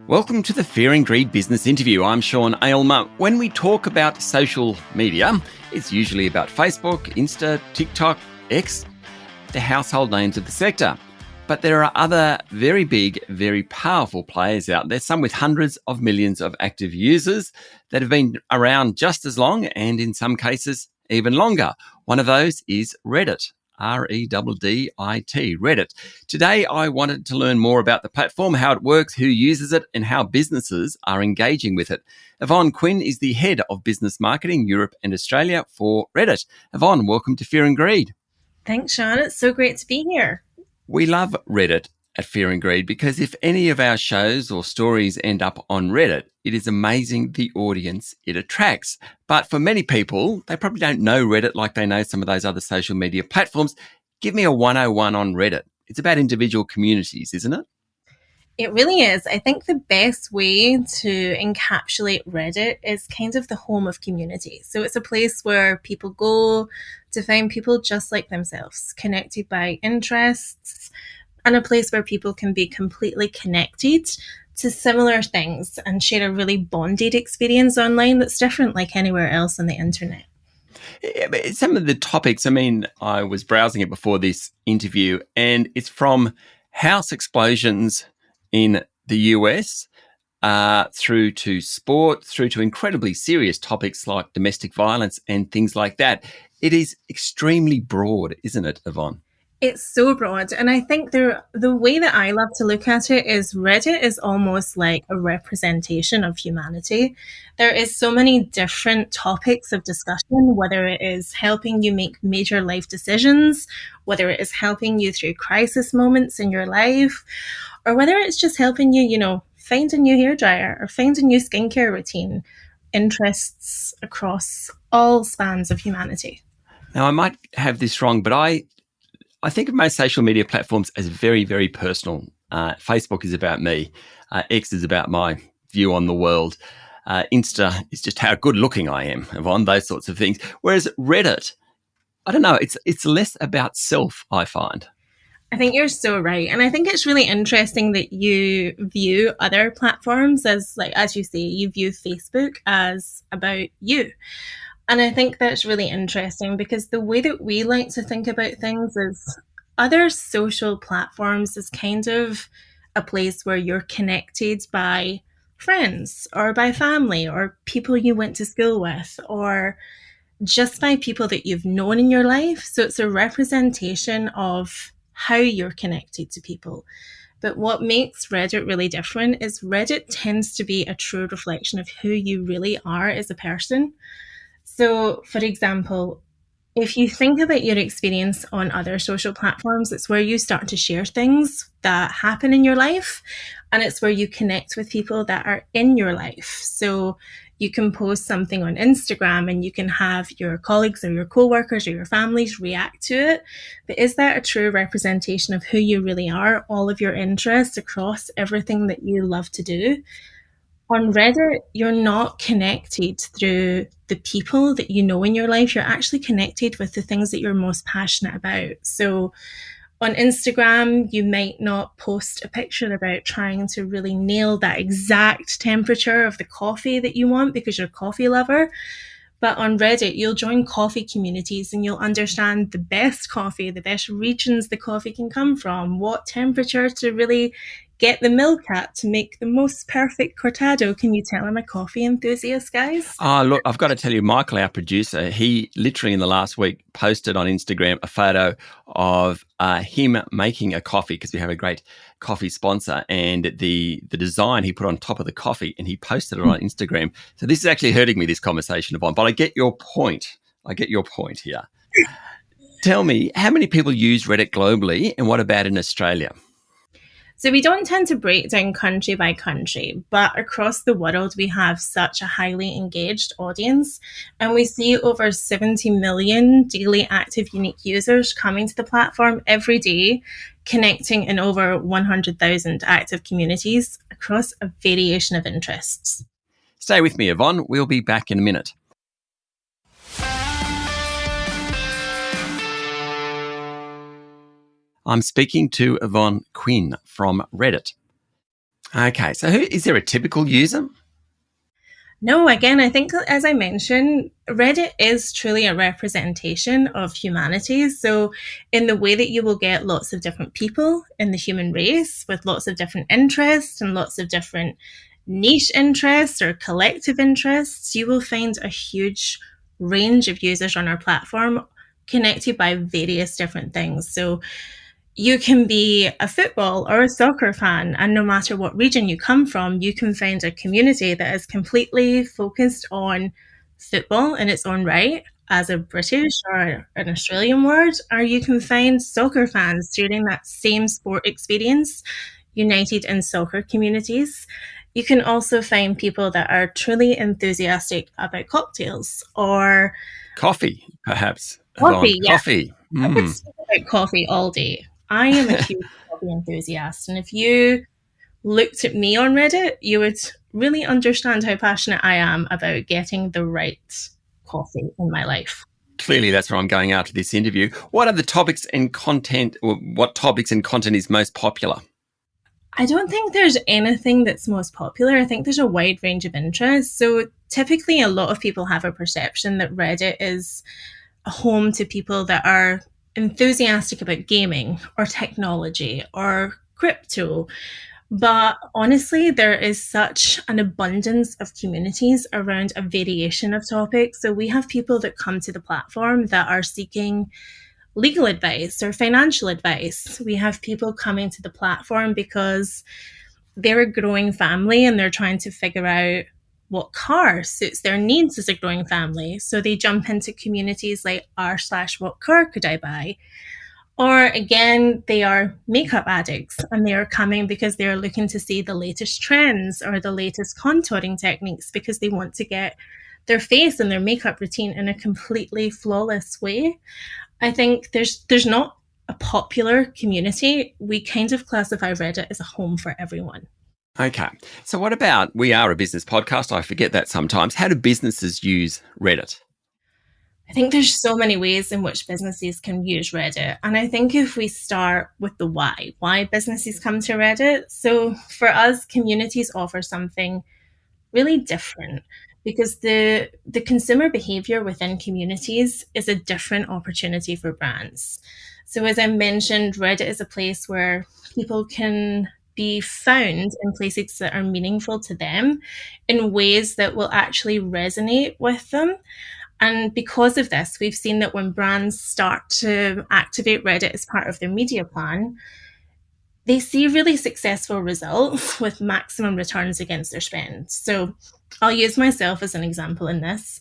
Welcome to the Fear and Greed Business Interview. I'm Sean Aylmer. When we talk about social media, it's usually about Facebook, Insta, TikTok, X, the household names of the sector. But there are other very big, very powerful players out there, some with hundreds of millions of active users that have been around just as long and in some cases even longer. One of those is Reddit. Reddit, Reddit. Today, I wanted to learn more about the platform, how it works, who uses it, and how businesses are engaging with it. Yvonne Quinn is the head of business marketing, Europe and Australia for Reddit. Yvonne, welcome to Fear and Greed. Thanks, Sean. It's so great to be here. We love Reddit at Fear and Greed because if any of our shows or stories end up on Reddit, it is amazing the audience it attracts. But for many people, they probably don't know Reddit like they know some of those other social media platforms. Give me a 101 on Reddit. It's about individual communities, isn't it? It really is. I think the best way to encapsulate Reddit is kind of the home of community. So it's a place where people go to find people just like themselves, connected by interests, and a place where people can be completely connected to similar things and share a really bonded experience online that's different like anywhere else on the internet. Some of the topics, I was browsing it before this interview, and it's from house explosions in the US through to sport, through to incredibly serious topics like domestic violence and things like that. It is extremely broad, isn't it, Yvonne? It's so broad. And I think the way that I love to look at it is Reddit is almost like a representation of humanity. There is so many different topics of discussion, whether it is helping you make major life decisions, whether it is helping you through crisis moments in your life, or whether it's just helping you, find a new hairdryer or find a new skincare routine. Interests across all spans of humanity. Now, I might have this wrong, but I think of most social media platforms as very, very personal. Facebook is about me. X is about my view on the world. Insta is just how good looking I am, Yvonne, those sorts of things. Whereas Reddit, I don't know, it's less about self, I find. I think you're so right. And I think it's really interesting that you view other platforms as you say, you view Facebook as about you. And I think that's really interesting because the way that we like to think about things is other social platforms is kind of a place where you're connected by friends or by family or people you went to school with or just by people that you've known in your life. So it's a representation of how you're connected to people. But what makes Reddit really different is Reddit tends to be a true reflection of who you really are as a person. So, for example, if you think about your experience on other social platforms, it's where you start to share things that happen in your life, and it's where you connect with people that are in your life. So you can post something on Instagram and you can have your colleagues or your coworkers or your families react to it. But is that a true representation of who you really are, all of your interests across everything that you love to do? On Reddit, you're not connected through the people that you know in your life. You're actually connected with the things that you're most passionate about. So on Instagram, you might not post a picture about trying to really nail that exact temperature of the coffee that you want because you're a coffee lover. But on Reddit, you'll join coffee communities and you'll understand the best coffee, the best regions the coffee can come from, what temperature to really get the milk at to make the most perfect cortado. Can you tell I'm a coffee enthusiast, guys? Look, I've got to tell you, Michael, our producer, he literally in the last week posted on Instagram a photo of him making a coffee because we have a great coffee sponsor, and the design he put on top of the coffee, and he posted it on Instagram. So this is actually hurting me, this conversation, Yvonne, but I get your point. Here. Tell me, how many people use Reddit globally, and what about in Australia? So we don't tend to break down country by country, but across the world, we have such a highly engaged audience. And we see over 70 million daily active unique users coming to the platform every day, connecting in over 100,000 active communities across a variation of interests. Stay with me, Yvonne. We'll be back in a minute. I'm speaking to Yvonne Quinn from Reddit. Okay, so is there a typical user? No, again, I think, as I mentioned, Reddit is truly a representation of humanity. So, in the way that you will get lots of different people in the human race with lots of different interests and lots of different niche interests or collective interests, you will find a huge range of users on our platform connected by various different things. So, you can be a football or a soccer fan, and no matter what region you come from, you can find a community that is completely focused on football in its own right as a British or an Australian word, or you can find soccer fans sharing that same sport experience united in soccer communities. You can also find people that are truly enthusiastic about cocktails or Coffee, perhaps. Yvonne, coffee. Yeah, coffee. I could speak about coffee all day. I am a huge coffee enthusiast, and if you looked at me on Reddit, you would really understand how passionate I am about getting the right coffee in my life. Clearly, that's where I'm going after this interview. What are the topics and content, or what topics and content is most popular? I don't think there's anything that's most popular. I think there's a wide range of interests. So typically, a lot of people have a perception that Reddit is a home to people that are enthusiastic about gaming or technology or crypto. But honestly, there is such an abundance of communities around a variation of topics. So we have people that come to the platform that are seeking legal advice or financial advice. We have people coming to the platform because they're a growing family and they're trying to figure out what car suits their needs as a growing family. So they jump into communities like r/what car could I buy? Or again, they are makeup addicts and they are coming because they are looking to see the latest trends or the latest contouring techniques because they want to get their face and their makeup routine in a completely flawless way. I think there's not a popular community. We kind of classify Reddit as a home for everyone. Okay. So what about, we are a business podcast, I forget that sometimes. How do businesses use Reddit? I think there's so many ways in which businesses can use Reddit. And I think if we start with the why businesses come to Reddit. So for us, communities offer something really different because the consumer behavior within communities is a different opportunity for brands. So as I mentioned, Reddit is a place where people can be found in places that are meaningful to them in ways that will actually resonate with them. And because of this, we've seen that when brands start to activate Reddit as part of their media plan, they see really successful results with maximum returns against their spend. So I'll use myself as an example in this.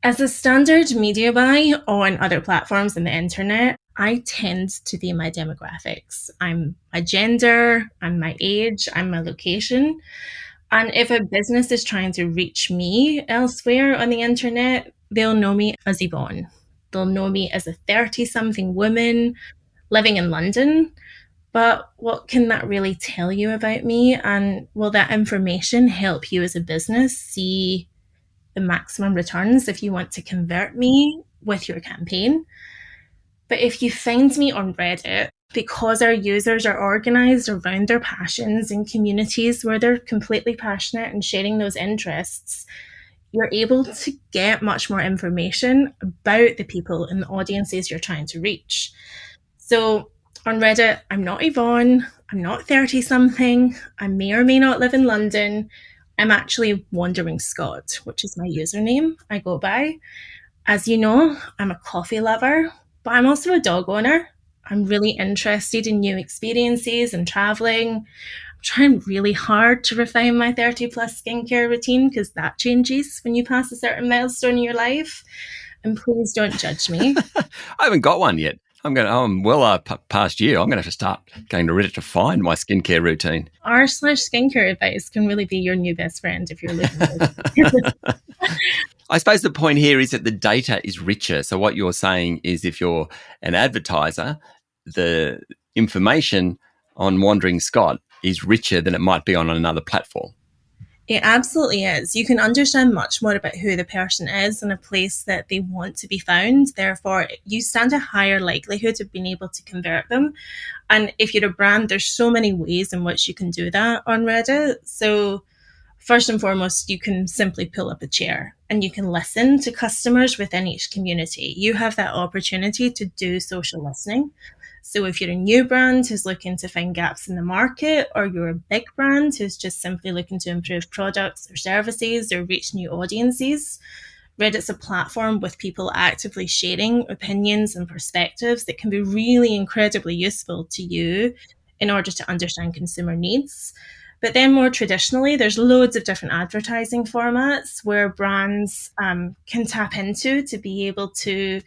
As a standard media buy on other platforms in the internet, I tend to be my demographics. I'm my gender, I'm my age, I'm my location. And if a business is trying to reach me elsewhere on the internet, they'll know me as Yvonne. They'll know me as a 30-something woman living in London. But what can that really tell you about me? And will that information help you as a business see the maximum returns if you want to convert me with your campaign? But if you find me on Reddit, because our users are organized around their passions in communities where they're completely passionate and sharing those interests, you're able to get much more information about the people and the audiences you're trying to reach. So on Reddit, I'm not Yvonne, I'm not 30-something, I may or may not live in London. I'm actually Wandering Scott, which is my username I go by. As you know, I'm a coffee lover, but I'm also a dog owner. I'm really interested in new experiences and traveling. I'm trying really hard to refine my 30 plus skincare routine because that changes when you pass a certain milestone in your life. And please don't judge me. I haven't got one yet. I'm well past you. I'm going to have to start going to Reddit to find my skincare routine. r/skincare advice can really be your new best friend if you're looking for it. I suppose the point here is that the data is richer. So what you're saying is if you're an advertiser, the information on Wandering Scott is richer than it might be on another platform. It absolutely is. You can understand much more about who the person is and a place that they want to be found. Therefore, you stand a higher likelihood of being able to convert them. And if you're a brand, there's so many ways in which you can do that on Reddit. So first and foremost, you can simply pull up a chair and you can listen to customers within each community. You have that opportunity to do social listening. So if you're a new brand who's looking to find gaps in the market, or you're a big brand who's just simply looking to improve products or services or reach new audiences, Reddit's a platform with people actively sharing opinions and perspectives that can be really incredibly useful to you in order to understand consumer needs. But then more traditionally, there's loads of different advertising formats where brands can tap into to be able to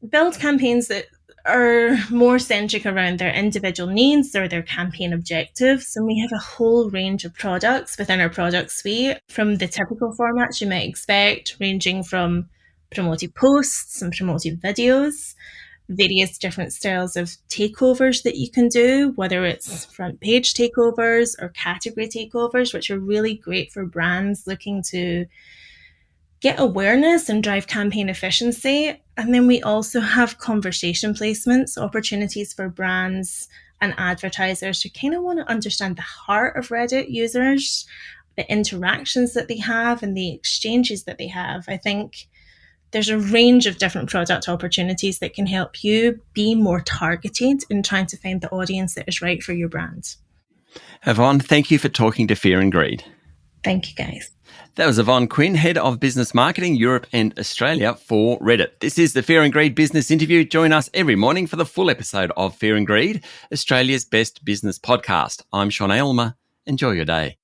build campaigns that are more centric around their individual needs or their campaign objectives. And we have a whole range of products within our product suite, from the typical formats you might expect, ranging from promoted posts and promoted videos, various different styles of takeovers that you can do, whether it's front page takeovers or category takeovers, which are really great for brands looking to get awareness and drive campaign efficiency. And then we also have conversation placements, opportunities for brands and advertisers who kind of want to understand the heart of Reddit users, the interactions that they have and the exchanges that they have. I think there's a range of different product opportunities that can help you be more targeted in trying to find the audience that is right for your brand. Yvonne, thank you for talking to Fear and Greed. Thank you, guys. That was Yvonne Quinn, Head of Business Marketing, Europe and Australia for Reddit. This is the Fear and Greed Business Interview. Join us every morning for the full episode of Fear and Greed, Australia's best business podcast. I'm Sean Aylmer. Enjoy your day.